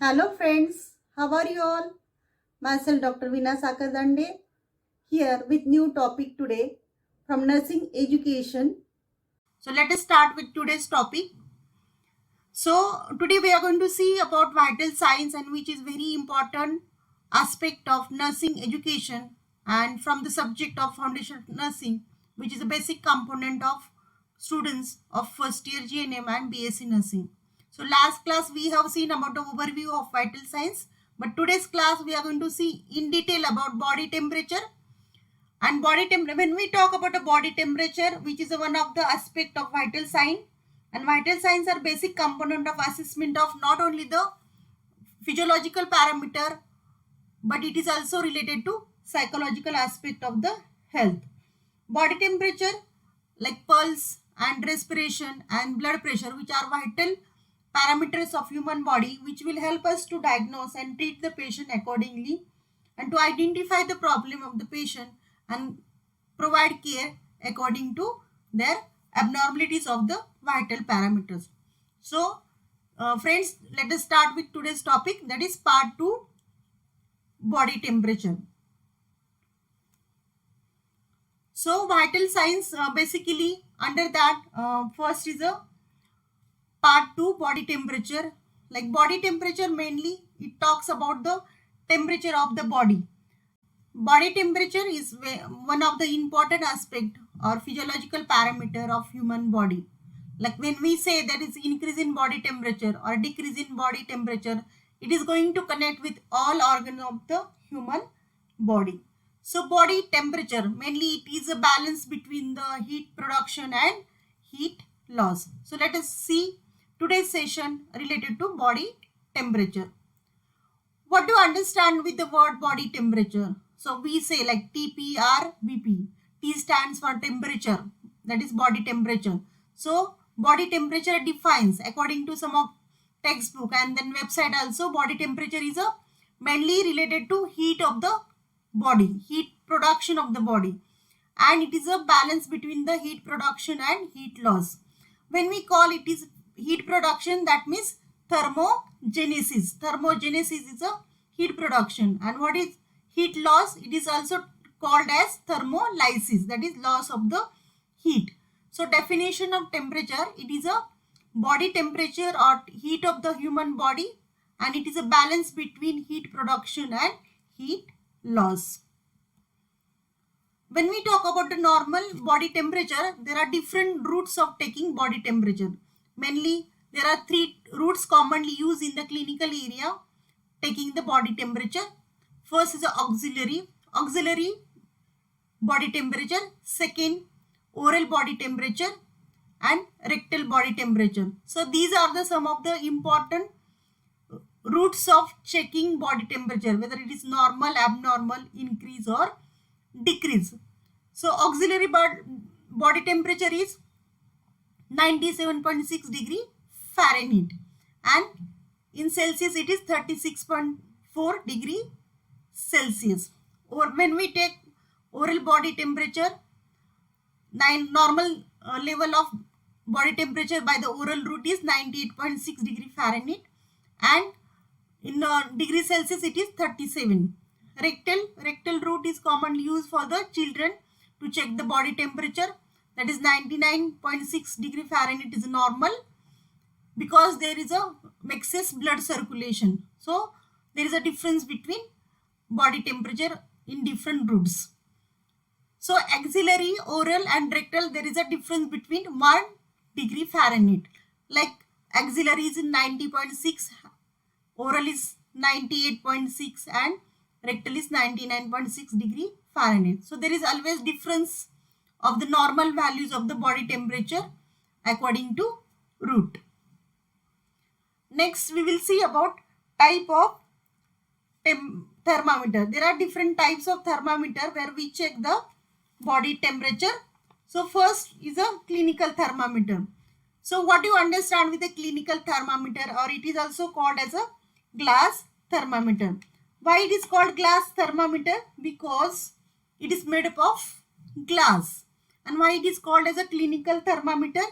Hello friends, how are you all? Myself Dr. Veena Sakardande here with new topic today from nursing education. So let us start with today's topic. So today we are going to see about vital signs and which is very important aspect of nursing education and from the subject of foundation nursing, which is a basic component of students of first year GNM and BSc nursing. So last class we have seen about the overview of vital signs, but today's class we are going to see in detail about body temperature and body temperature. When we talk about a body temperature, which is one of the aspect of vital sign, and vital signs are basic component of assessment of not only the physiological parameter, but it is also related to psychological aspect of the health. Body temperature like pulse and respiration and blood pressure, which are vital parameters of human body, which will help us to diagnose and treat the patient accordingly and to identify the problem of the patient and provide care according to their abnormalities of the vital parameters. So friends, let us start with today's topic, that is part 2, body temperature. So vital signs, basically under that first is a part 2, body temperature. Like body temperature, mainly it talks about the temperature of the body. Body temperature is one of the important aspect or physiological parameter of human body. Like when we say there is increase in body temperature or decrease in body temperature, it is going to connect with all organs of the human body. So body temperature, mainly it is a balance between the heat production and heat loss. So let us see today's session related to body temperature. What do you understand with the word body temperature? So we say like TPR-BP. T stands for temperature, that is body temperature. So body temperature defines according to some of textbook and then website also, body temperature is a mainly related to heat of the body, heat production of the body, and it is a balance between the heat production and heat loss. When we call it is heat production, that means thermogenesis. Thermogenesis is a heat production, and what is heat loss? It is also called as thermolysis, that is loss of the heat. So definition of temperature, it is a body temperature or heat of the human body, and it is a balance between heat production and heat loss. When we talk about the normal body temperature, there are different routes of taking body temperature. Mainly, there are 3 routes commonly used in the clinical area taking the body temperature. First is the auxiliary body temperature. Second, oral body temperature, and rectal body temperature. So these are the some of the important routes of checking body temperature, whether it is normal, abnormal, increase or decrease. So auxiliary body temperature is 97.6 degree Fahrenheit, and in Celsius it is 36.4 degree Celsius. Or when we take oral body temperature, normal level of body temperature by the oral route is 98.6 degree Fahrenheit, and in degree Celsius it is 37. Rectal route is commonly used for the children to check the body temperature, that is 99.6 degree Fahrenheit is normal, because there is a excess blood circulation. So there is a difference between body temperature in different routes. So auxiliary, oral and rectal, there is a difference between 1 degree Fahrenheit. Like auxiliary is 90.6, oral is 98.6 and rectal is 99.6 degree Fahrenheit. So there is always difference of the normal values of the body temperature according to route. Next we will see about type of thermometer. There are different types of thermometer where we check the body temperature. So first is a clinical thermometer. So what you understand with a clinical thermometer, or it is also called as a glass thermometer. Why it is called glass thermometer? Because it is made up of glass. And why it is called as a clinical thermometer?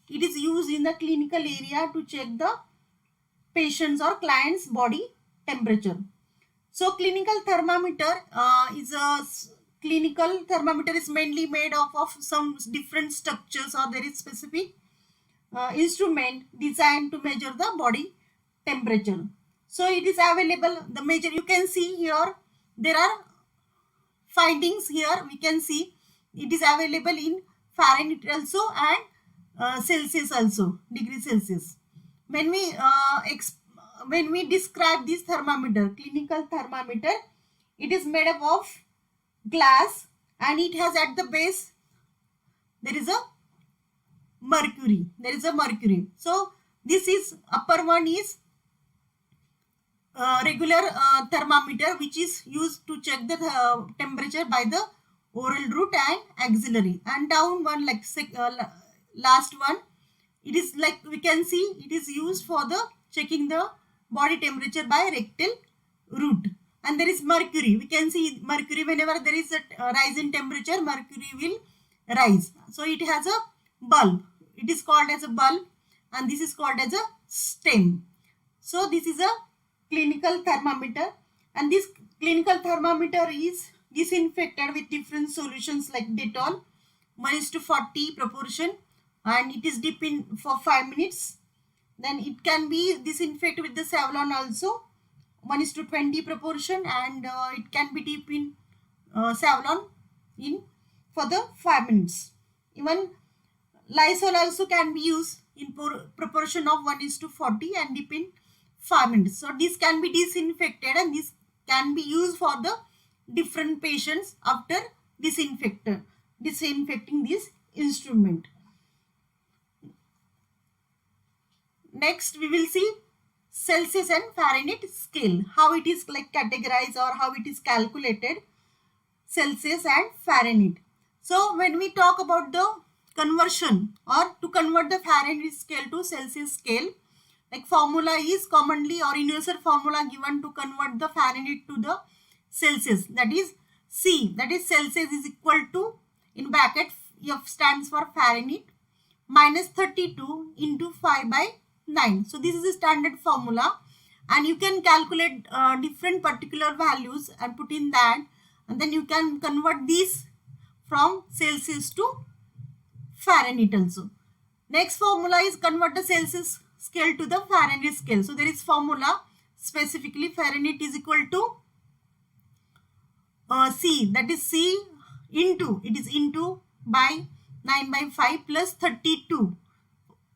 It is used in the clinical area to check the patient's or client's body temperature. So clinical thermometer is mainly made up of some different structures, or there is specific instrument designed to measure the body temperature. So it is available, the major, you can see here, there are findings here, we can see it is available in Fahrenheit also and Celsius also, degree Celsius. When we describe this thermometer, clinical thermometer, it is made up of glass and it has at the base there is a mercury. So this is, upper one is regular thermometer, which is used to check the temperature by the oral route and axillary, and down one, like last one, it is like we can see it is used for the checking the body temperature by rectal route. And there is mercury, we can see mercury, whenever there is a rise in temperature, mercury will rise. So it has a bulb, it is called as a bulb, and this is called as a stem. So this is a clinical thermometer, and this clinical thermometer is disinfected with different solutions like Dettol, 1:40 proportion, and it is dipped in for 5 minutes. Then it can be disinfected with the Savlon also, 1:20 proportion, and it can be dipped in Savlon in for the 5 minutes. Even Lysol also can be used in proportion of 1:40 and dip in 5 minutes. So this can be disinfected, and this can be used for the different patients after disinfecting this instrument. Next we will see Celsius and Fahrenheit scale, how it is like categorized or how it is calculated, Celsius and Fahrenheit. So when we talk about the conversion, or to convert the Fahrenheit scale to Celsius scale, like formula is commonly or universal formula given to convert the Fahrenheit to the Celsius, that is C, that is Celsius is equal to, in bracket F stands for Fahrenheit, minus 32 into 5/9. So this is a standard formula, and you can calculate different particular values and put in that, and then you can convert these from Celsius to Fahrenheit also. Next formula is convert the Celsius scale to the Fahrenheit scale. So there is formula specifically, Fahrenheit is equal to C, that is C into, it is into by 9/5 plus 32.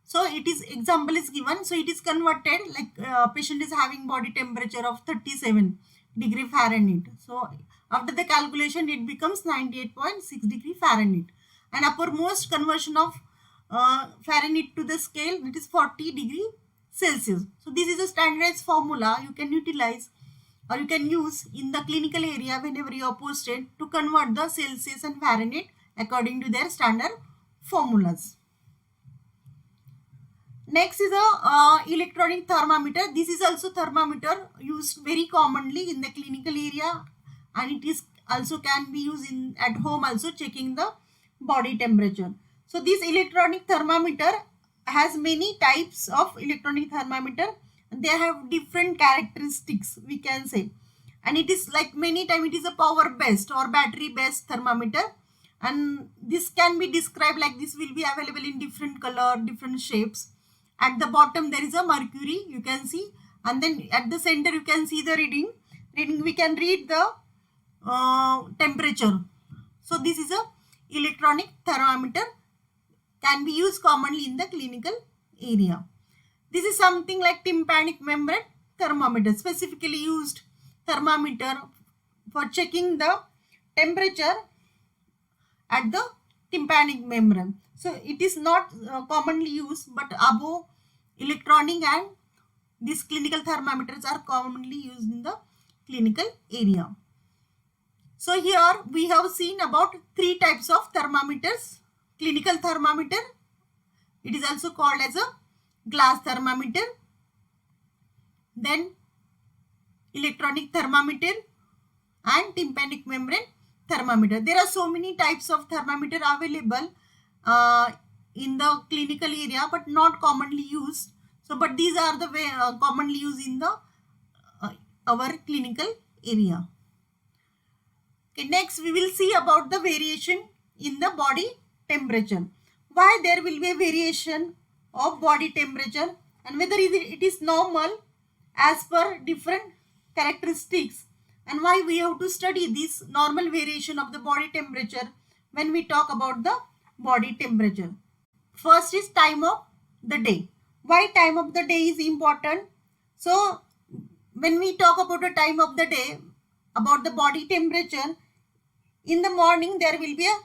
So it is, example is given, so it is converted like patient is having body temperature of 37 degree Fahrenheit. So after the calculation it becomes 98.6 degree Fahrenheit, and uppermost conversion of Fahrenheit to the scale, it is 40 degree Celsius. So this is a standardized formula you can utilize or you can use in the clinical area whenever you are posted to convert the Celsius and Fahrenheit according to their standard formulas. Next is a electronic thermometer. This is also thermometer used very commonly in the clinical area, and it is also can be used in at home also, checking the body temperature. So this electronic thermometer has many types of electronic thermometer. They have different characteristics, we can say, and it is like many times it is a power based or battery based thermometer, and this can be described like this, will be available in different color, different shapes. At the bottom there is a mercury, you can see, and then at the center you can see the reading we can read the temperature. So this is a electronic thermometer, can be used commonly in the clinical area. This is something like tympanic membrane thermometer, specifically used thermometer for checking the temperature at the tympanic membrane. So it is not commonly used, but above electronic and these clinical thermometers are commonly used in the clinical area. So here we have seen about 3 types of thermometers. Clinical thermometer, it is also called as a glass thermometer, then electronic thermometer and tympanic membrane thermometer. There are so many types of thermometer available in the clinical area, but not commonly used. So, but these are the way commonly used in the our clinical area. Okay, next we will see about the variation in the body temperature. Why there will be a variation of body temperature and whether it is normal as per different characteristics, and why we have to study this normal variation of the body temperature when we talk about the body temperature. First is time of the day. Why time of the day is important? So when we talk about the time of the day, about the body temperature, in the morning there will be a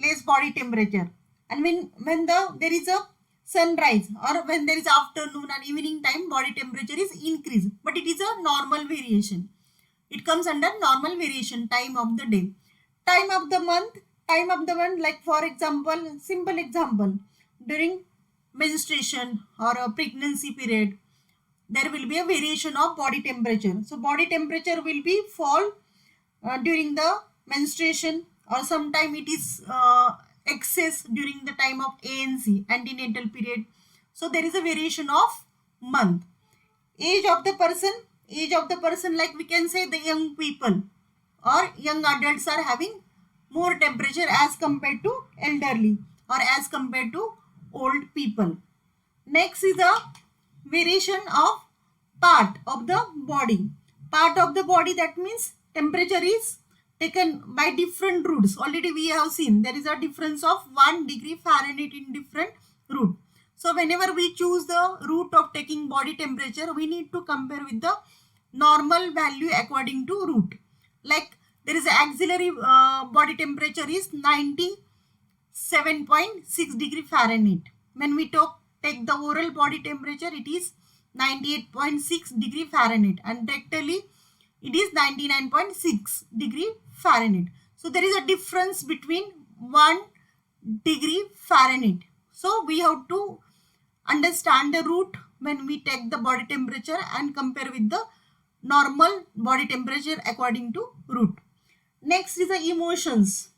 less body temperature, and when there is a sunrise or when there is afternoon and evening time, body temperature is increased, but it is a normal variation. It comes under normal variation. Time of the day, time of the month, like for example, simple example, during menstruation or a pregnancy period, there will be a variation of body temperature. So body temperature will be fall during the menstruation, or sometime it is excess during the time of ANC, antenatal period. So there is a variation of month. Age of the person, like we can say the young people or young adults are having more temperature as compared to elderly or as compared to old people. Next is a variation of part of the body. Part of the body, that means temperature is taken by different routes. Already we have seen there is a difference of 1 degree Fahrenheit in different route. So whenever we choose the route of taking body temperature, we need to compare with the normal value according to route. Like there is a auxiliary body temperature is 97.6 degree Fahrenheit. When we take the oral body temperature, it is 98.6 degree Fahrenheit, and rectally it is 99.6 degree Fahrenheit. So there is a difference between 1 degree Fahrenheit. So we have to understand the route when we take the body temperature and compare with the normal body temperature according to route. Next is the emotions.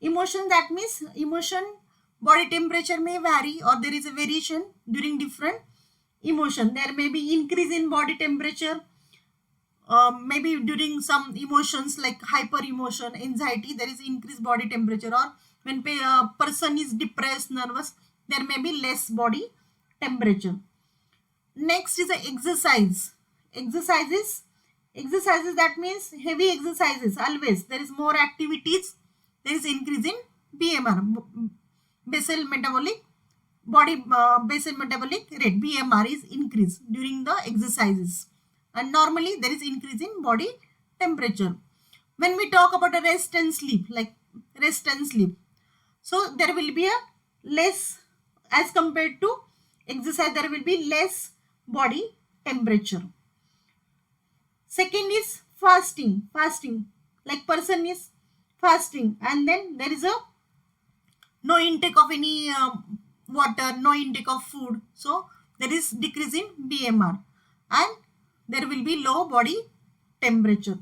Emotion, that means emotion body temperature may vary, or there is a variation during different emotion. There may be increase in body temperature, maybe during some emotions like hyper emotion, anxiety, there is increased body temperature, or when a person is depressed, nervous, there may be less body temperature. Next is the exercise. Exercises, that means heavy exercises, always there is more activities, there is increase in BMR, basal metabolic rate, BMR is increased during the exercises, and normally there is increase in body temperature. When we talk about a rest and sleep, so there will be a less, as compared to exercise, there will be less body temperature. Second is fasting, like person is fasting and then there is a no intake of any water, no intake of food, so there is decrease in BMR and there will be low body temperature.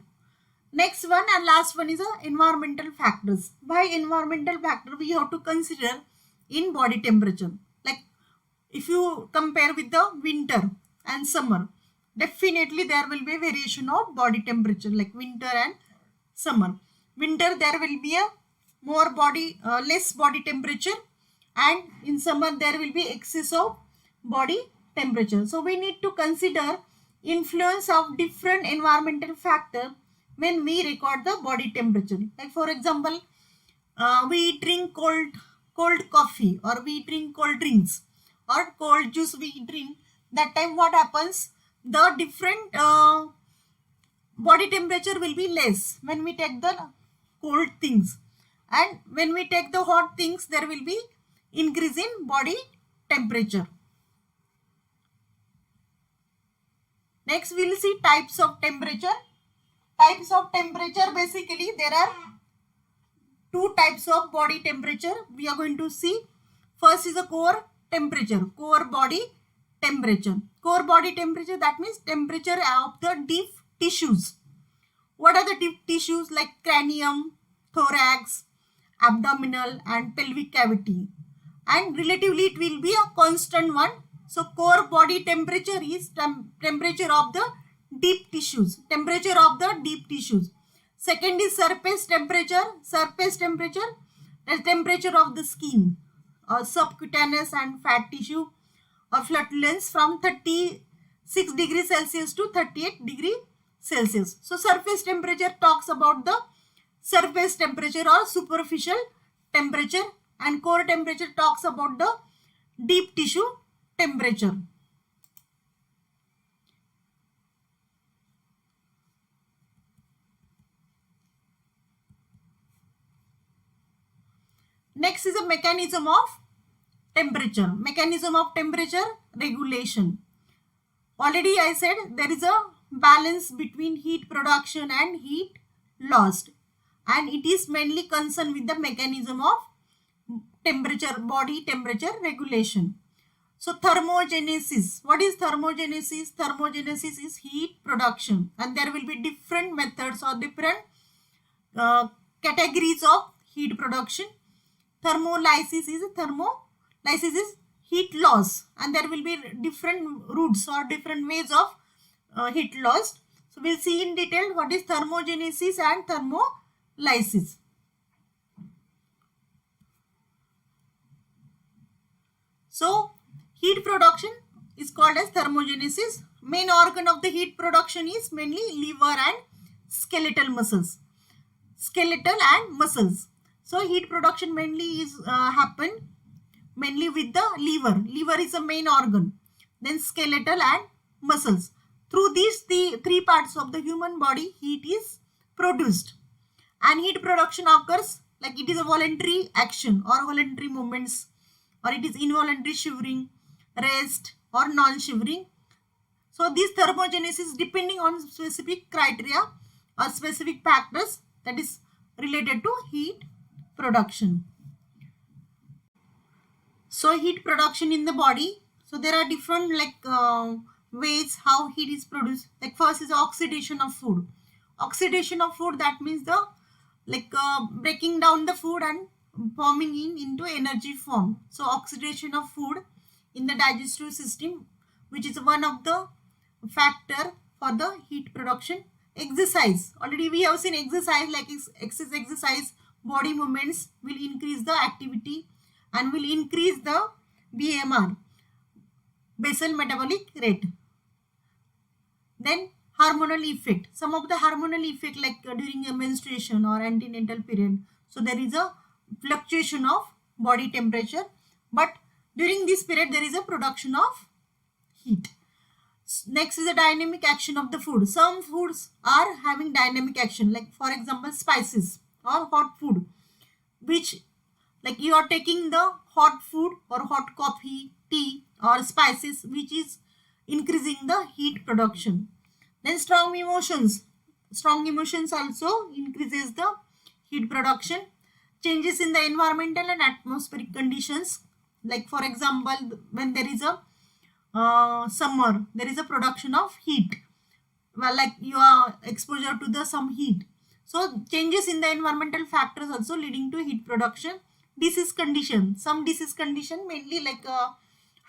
Next one and last one is environmental factors. Why environmental factor we have to consider in body temperature? Like if you compare with the winter and summer, definitely there will be a variation of body temperature, like winter and summer. Winter there will be a less body temperature, and in summer there will be excess of body temperature. So we need to consider influence of different environmental factor when we record the body temperature. Like for example, we drink cold coffee, or we drink cold drinks, or cold juice we drink. That time what happens? The different body temperature will be less when we take the cold things, and when we take the hot things there will be increase in body temperature. Next we will see types of temperature. Types of temperature, basically there are two types of body temperature we are going to see. First is a core temperature, core body temperature. Core body temperature, that means temperature of the deep tissues. What are the deep tissues? Like cranium, thorax, abdominal and pelvic cavity, and relatively it will be a constant one So core body temperature is temperature of the deep tissues. Temperature of the deep tissues. Second is surface temperature. Surface temperature, the temperature of the skin, or subcutaneous and fat tissue, or flatulence from 36 degrees Celsius to 38 degrees Celsius. So surface temperature talks about the surface temperature or superficial temperature, and core temperature talks about the deep tissue temperature. Next is a mechanism of temperature. Mechanism of temperature regulation. Already I said there is a balance between heat production and heat lost, and it is mainly concerned with the mechanism of temperature, body temperature regulation. So thermogenesis. What is thermogenesis? Thermogenesis is heat production, and there will be different methods or different categories of heat production. Thermolysis is heat loss, and there will be different routes or different ways of heat loss. So we'll see in detail what is thermogenesis and thermolysis. So heat production is called as thermogenesis. Main organ of the heat production is mainly liver and skeletal muscles. Skeletal and muscles. So heat production mainly is happen mainly with the liver. Liver is a main organ. Then skeletal and muscles. Through these three parts of the human body, heat is produced. And heat production occurs like it is a voluntary action or voluntary movements, or it is involuntary shivering, rest, or non-shivering. So this thermogenesis depending on specific criteria or specific factors that is related to heat production. So heat production in the body. So there are different ways how heat is produced. Like first is oxidation of food. Oxidation of food, that means the breaking down the food and forming into energy form. So oxidation of food in the digestive system, which is one of the factor for the heat production. Exercise. Already we have seen exercise, like excess exercise, body movements will increase the activity and will increase the BMR, basal metabolic rate. Then hormonal effect. Some of the hormonal effect like during a menstruation or antenatal period. So there is a fluctuation of body temperature, but during this period there is a production of heat. Next is the dynamic action of the food. Some foods are having dynamic action, like for example spices or hot food, which like you are taking the hot food or hot coffee, tea or spices, which is increasing the heat production. Then strong emotions. Strong emotions also increases the heat production. Changes in the environmental and atmospheric conditions, like for example when there is a summer, there is a production of heat, well, like you are exposure to the some heat. So changes in the environmental factors also leading to heat production. Disease condition. Some disease condition mainly like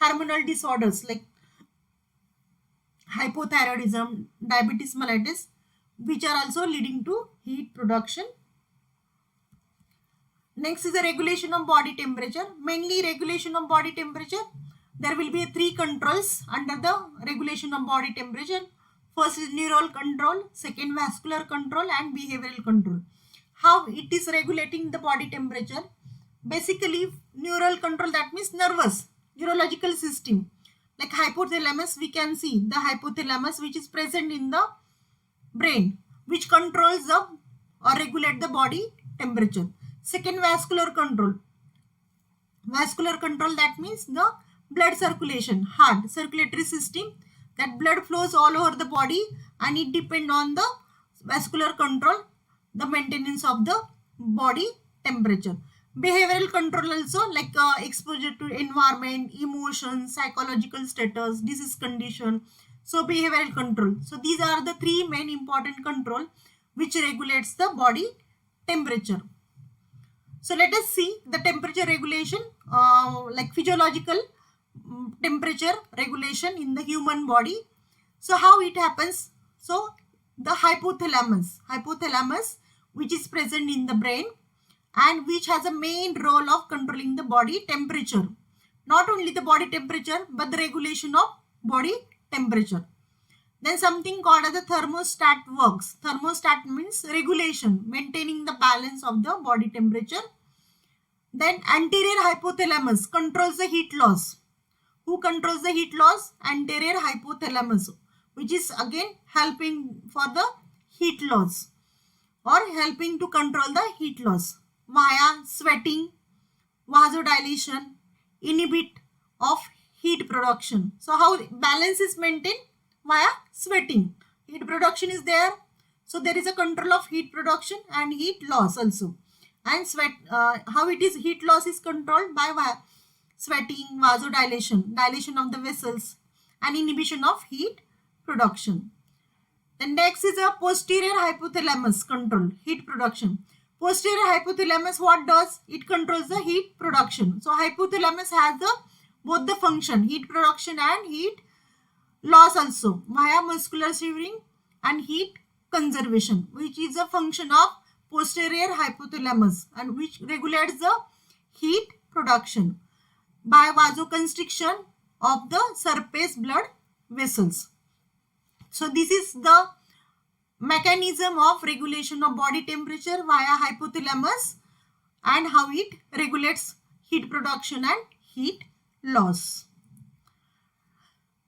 hormonal disorders like hypothyroidism, diabetes mellitus, which are also leading to heat production. Next is the regulation of body temperature. Mainly regulation of body temperature. There will be three controls under the regulation of body temperature. First is neural control, second vascular control, and behavioral control. How it is regulating the body temperature? Basically, neural control, that means nervous, neurological system. Like hypothalamus, we can see the hypothalamus which is present in the brain, which controls the or regulate the body temperature. Second, vascular control. Vascular control, that means the blood circulation, heart, circulatory system, that blood flows all over the body and it depends on the vascular control, the maintenance of the body temperature. Behavioral control also, like exposure to environment, emotions, psychological status, disease condition. So behavioral control. So these are the three main important control which regulates the body temperature. So let us see the temperature regulation like physiological temperature regulation in the human body. So how it happens? So the hypothalamus which is present in the brain and which has a main role of controlling the body temperature. Not only the body temperature but the regulation of body temperature. Then something called as the thermostat works. Thermostat means regulation, maintaining the balance of the body temperature. Then anterior hypothalamus controls the heat loss. Who controls the heat loss? Anterior hypothalamus, which is again helping for the heat loss or helping to control the heat loss via sweating, vasodilation, inhibit of heat production. So how balance is maintained? Via sweating. Heat production is there. So there is a control of heat production and heat loss also. And sweat, how it is heat loss is controlled by sweating, vasodilation, dilation of the vessels and inhibition of heat production. The next is a posterior hypothalamus control, heat production. Posterior hypothalamus what does? It controls the heat production. So hypothalamus has both the function, heat production and heat loss also via muscular shivering and heat conservation, which is a function of posterior hypothalamus and which regulates the heat production by vasoconstriction of the surface blood vessels. So this is the mechanism of regulation of body temperature via hypothalamus and how it regulates heat production and heat loss.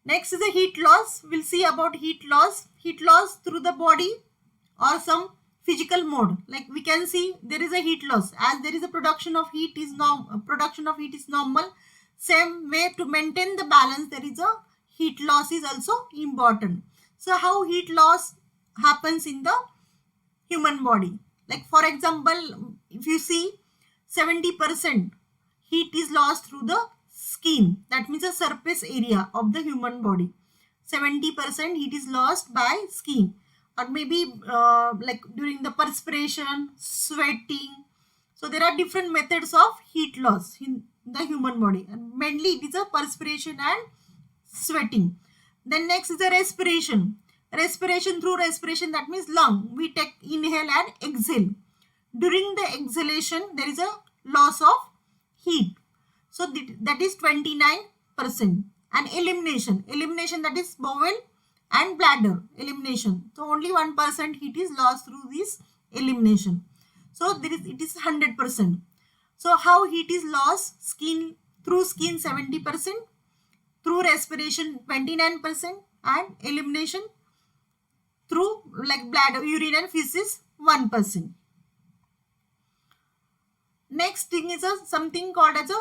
Next is the heat loss. We'll see about heat loss. Heat loss through the body or some physical mode. Like we can see there is a heat loss. As there is a production of heat is normal. Same way to maintain the balance there is a heat loss is also important. So how heat loss happens in the human body? Like for example, if you see 70% heat is lost through the skin. That means the surface area of the human body. 70% heat is lost by skin or maybe like during the perspiration, sweating. So there are different methods of heat loss in the human body and mainly it is a perspiration and sweating. Then next is the respiration. Through respiration, that means lung. We take inhale and exhale. During the exhalation, there is a loss of heat. So that is 29%. And elimination that is bowel and bladder elimination. So only 1% heat is lost through this elimination. So it is 100%. So how heat is lost? Through skin 70%, through respiration 29% and elimination through like bladder, urine and feces 1%. Next thing is something called as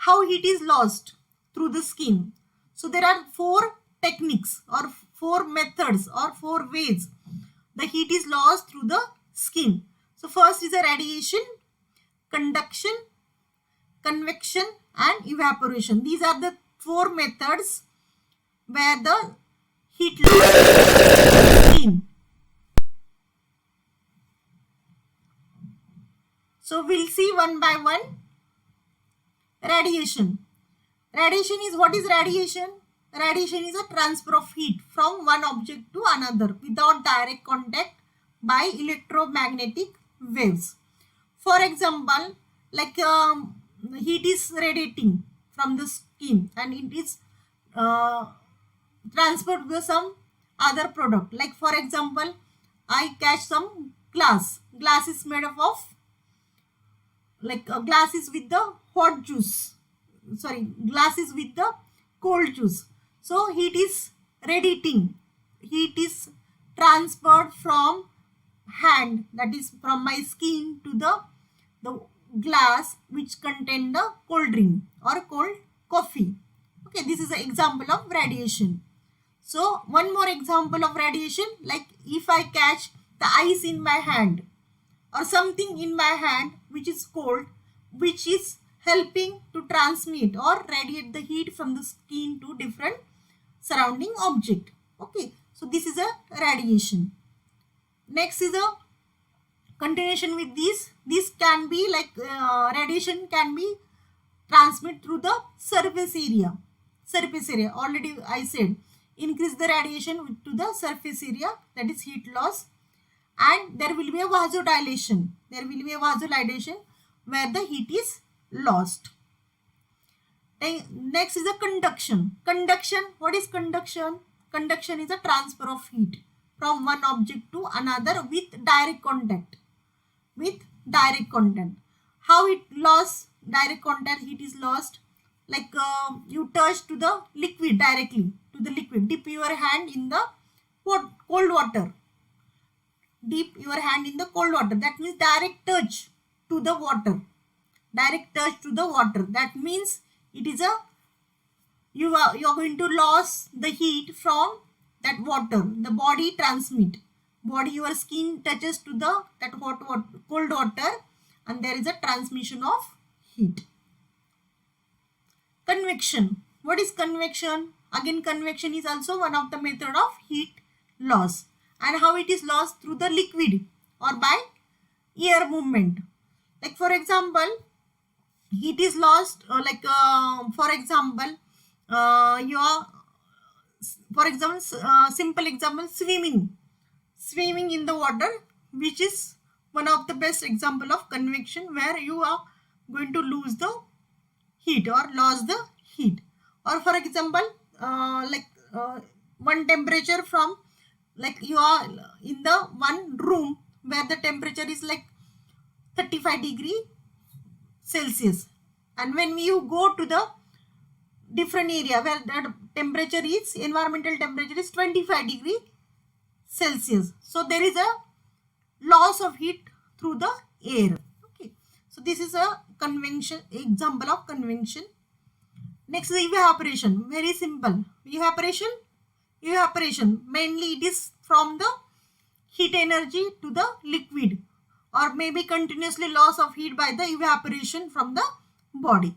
how heat is lost through the skin. So there are 4 techniques or 4 methods or 4 ways the heat is lost through the skin. So first is a radiation, conduction, convection and evaporation. These are the 4 methods where the heat loss is seen. So we'll see one by one. Radiation. Radiation is what is radiation? Radiation is a transfer of heat from one object to another without direct contact by electromagnetic waves. For example, like heat is radiating from the skin and it is transferred to some other product. Like for example, I catch some glass. Glass is made up of like glass is with the hot juice. Glass is with the cold juice. So heat is radiating. Heat is transferred from hand, that is from my skin to the glass which contain the cold drink or cold coffee. Okay, this is an example of radiation. So one more example of radiation, like if I catch the ice in my hand or something in my hand which is cold, which is helping to transmit or radiate the heat from the skin to different surrounding object. Okay, so this is a radiation. Next is a continuation with this. This can be like radiation can be transmitted through the surface area. surface area. Already I said, increase the radiation to the surface area, that is heat loss. And there will be a vasodilation. There will be a vasodilation where the heat is lost. Next is the conduction. Conduction, what is conduction? Conduction is a transfer of heat from one object to another with direct contact. With direct contact. How it lost? Direct contact heat is lost. Like you touch to the liquid directly, to the liquid. Dip your hand in the cold water. Dip your hand in the cold water. That means direct touch to the water. Direct touch to the water. That means it is you are going to lose the heat from that water. The body transmit. Your skin touches to the cold water, and there is a transmission of heat. Convection. What is convection? Again, convection is also one of the method of heat loss. And how it is lost? Through the liquid or by air movement. Like for example, heat is lost simple example, swimming in the water, which is one of the best example of convection, where you are going to lose the heat or lose the heat. Or for example, one temperature from, like you are in the one room where the temperature is like 35 degree Celsius, and when you go to the different area where the temperature is, environmental temperature is 25 degree Celsius, so there is a loss of heat through the air. Okay, so this is a convection, example of convection. Next is evaporation. Very simple. Evaporation mainly it is from the heat energy to the liquid, or maybe continuously loss of heat by the evaporation from the body.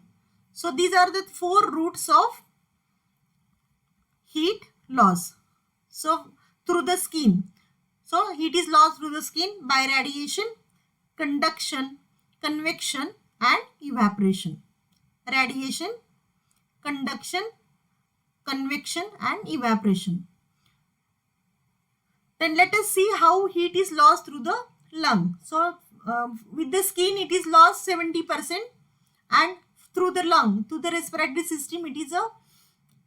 So these are the 4 roots of heat loss. So through the skin. So heat is lost through the skin by radiation, conduction, convection and evaporation. Radiation, conduction, convection and evaporation. Then let us see how heat is lost through the lung. So with the skin it is lost 70%, and through the lung, through the respiratory system, it is a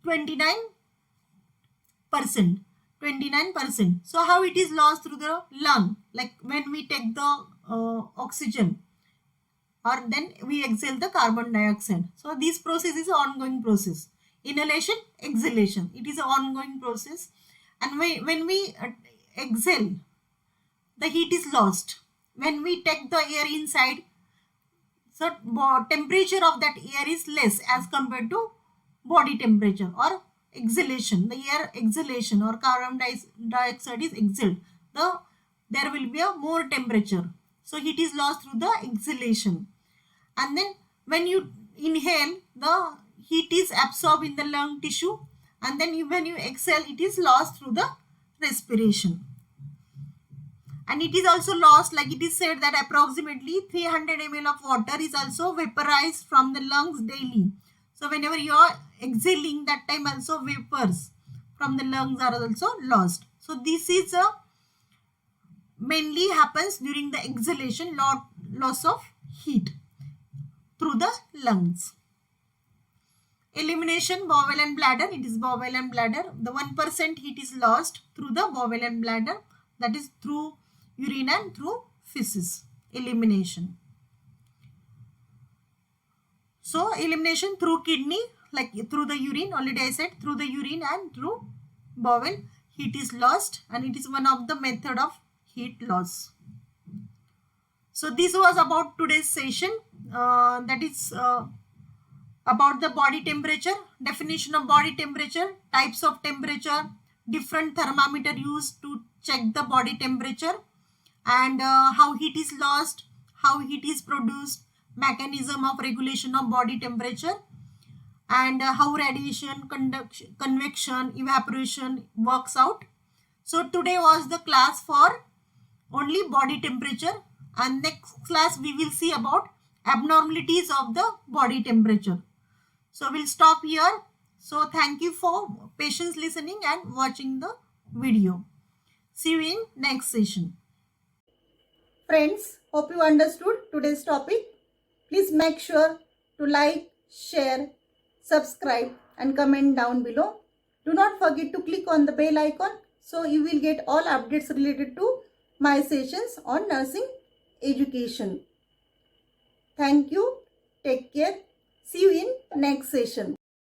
29%. So how it is lost through the lung? Like when we take the oxygen, or then we exhale the carbon dioxide. So this process is an ongoing process. Inhalation, exhalation, it is an ongoing process. And when we exhale, the heat is lost. When we take the air inside, so temperature of that air is less as compared to body temperature. Or exhalation, the air exhalation or carbon dioxide is exhaled, there will be a more temperature. So heat is lost through the exhalation. And then when you inhale, the heat is absorbed in the lung tissue, and then when you exhale, it is lost through the respiration. And it is also lost, like it is said that approximately 300 ml of water is also vaporized from the lungs daily. So whenever you are exhaling, that time also vapors from the lungs are also lost. So this is mainly happens during the exhalation, loss of heat through the lungs. Elimination, bowel and bladder. It is bowel and bladder. The 1% heat is lost through the bowel and bladder, that is through urine and through feces. Elimination. So elimination through kidney, like through the urine, already I said, through the urine and through bowel, heat is lost, and it is one of the method of heat loss. So this was about today's session, that is about the body temperature, definition of body temperature, types of temperature, different thermometer used to check the body temperature, and how heat is lost, how heat is produced, mechanism of regulation of body temperature, and how radiation, conduction, convection, evaporation works out. So today was the class for only body temperature, and next class we will see about abnormalities of the body temperature. So we'll stop here. So thank you for patience listening and watching the video. See you in next session. Friends, hope you understood today's topic. Please make sure to like, share, subscribe and comment down below. Do not forget to click on the bell icon so you will get all updates related to my sessions on nursing education. Thank you. Take care. See you in next session.